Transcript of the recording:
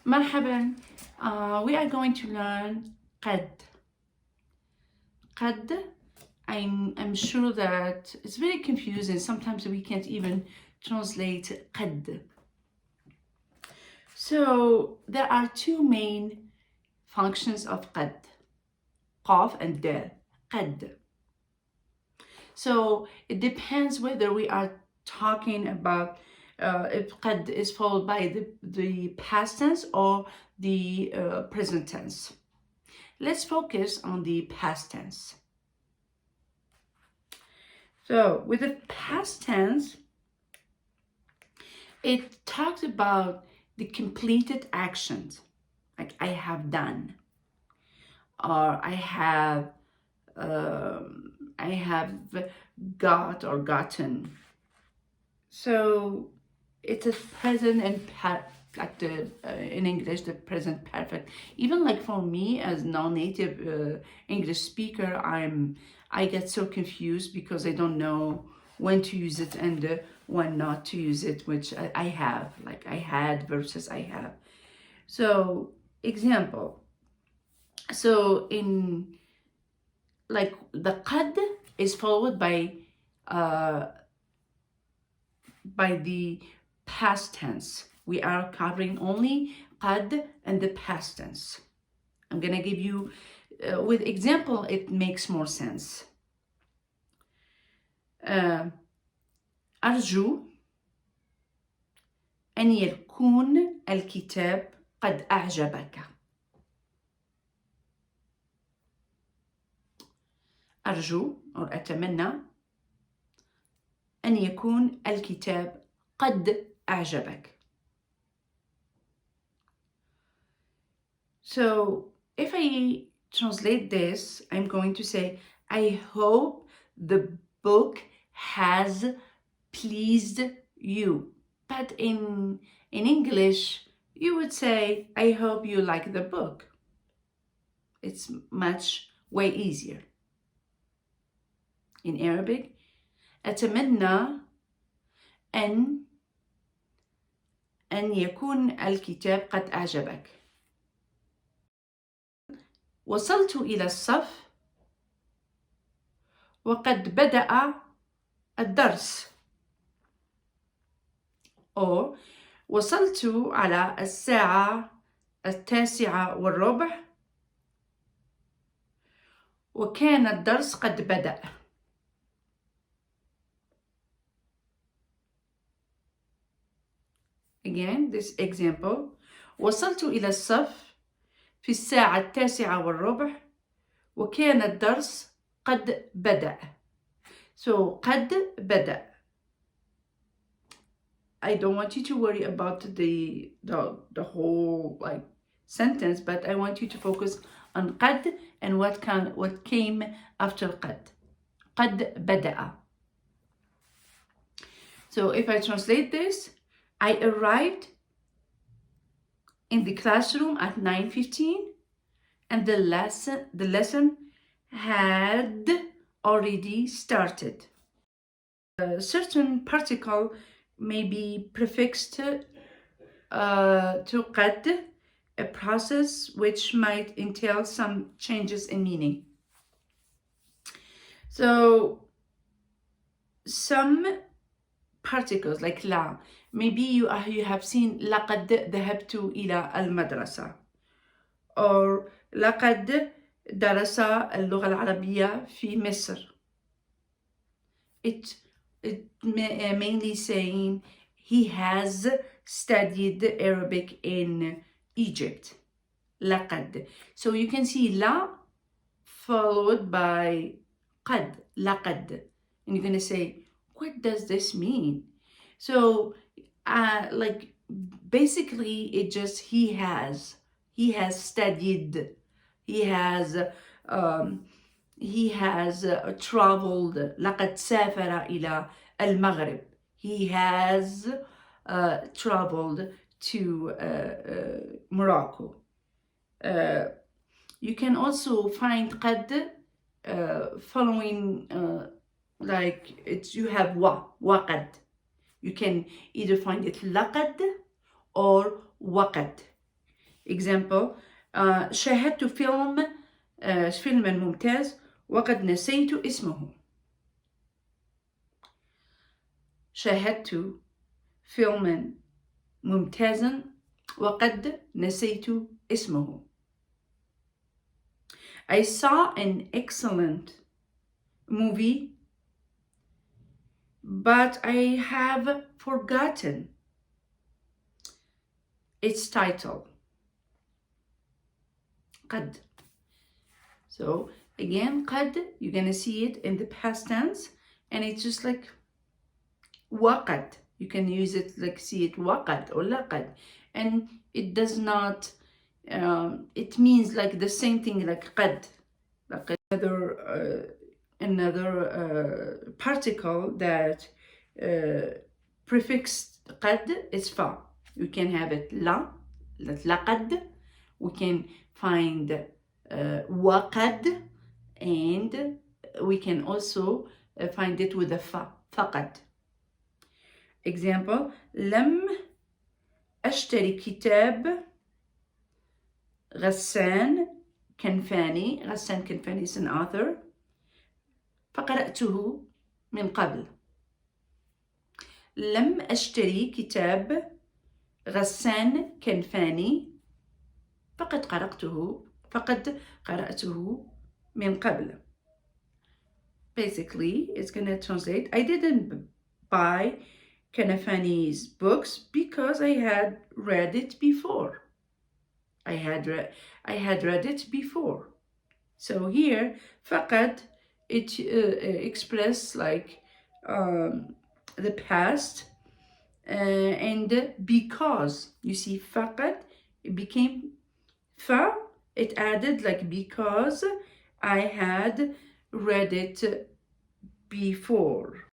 مرحبا. We are going to learn قد. قد. I'm sure that it's very confusing. Sometimes we can't even translate قد. So there are two main functions of قد. قاف and دال. قد. So it depends whether we are talking about if قد is followed by the past tense or the present tense. Let's focus on the past tense. So with the past tense, it talks about the completed actions, like I have done, or I have got or gotten. So it's a present and like the in English, the present perfect. Even like for me as non-native English speaker, I get so confused because I don't know when to use it and when not to use it, which I have, like I had versus I have. So example. So in like the qad is followed by the past tense. We are covering only qad and the past tense. I'm gonna give you with example, it makes more sense. أرجو أن يكون الكتاب قد أعجبك. أرجو أو أتمنى أن يكون الكتاب قد أعجبك. So if I translate this, I'm going to say, I hope the book has pleased you. But in English, you would say, I hope you like the book. It's much way easier. In Arabic, أتمنى أن يكون الكتاب قد أعجبك. وصلت إلى الصف وقد بدأ الدرس. أو وصلت على الساعة 9:15 وكان الدرس قد بدأ. Again, this example. وصلت إلى الصف في الساعة 9:15 وكان الدرس قد بدأ. So قد بدأ. I don't want you to worry about the whole like sentence, but I want you to focus on قد and what came after قد. قد بدأ. So if I translate this, I arrived in the classroom at 9:15 and the lesson had already started. A certain particle may be prefixed to قد, a process which might entail some changes in meaning. So some particles like لا, maybe you have seen لقد ذهبت إلى المدرسة, or لقد درس اللغة العربية في مصر. It mainly saying he has studied Arabic in Egypt. لقد. So you can see لا followed by قد, لقد. And you're going to say, what does this mean? So like basically it just he has studied, he has traveled. لقد سافر إلى المغرب. He has traveled to Morocco. You can also find قد following like it's you have وقد. You can either find it لقد or وقد. example, شاهدت فيلما ممتاز وقد نسيت اسمه. شاهدت فيلما ممتازا وقد نسيت اسمه. I saw an excellent movie, but I have forgotten its title. قد. So again, قد, you're gonna see it in the past tense, and it's just like وقد. You can use it like see it وقد or لقد, and it does not. It means like the same thing like قد. Like another particle that prefix قد is fa. You can have it la, لقد. We can find وقد, and we can also find it with a fa, فقد. Example, لم أشتري كتاب غسان كنفاني. غسان كنفاني is an author. فقرأته من قبل. لم أشتري كتاب غسان كنفاني فقد قرأته من قبل. Basically, it's going to translate, I didn't buy Kanafani's books because I had read it before. I had read it before. So here, فقد, it express like the past, and because. You see, فقد, it became fa, it added like because I had read it before.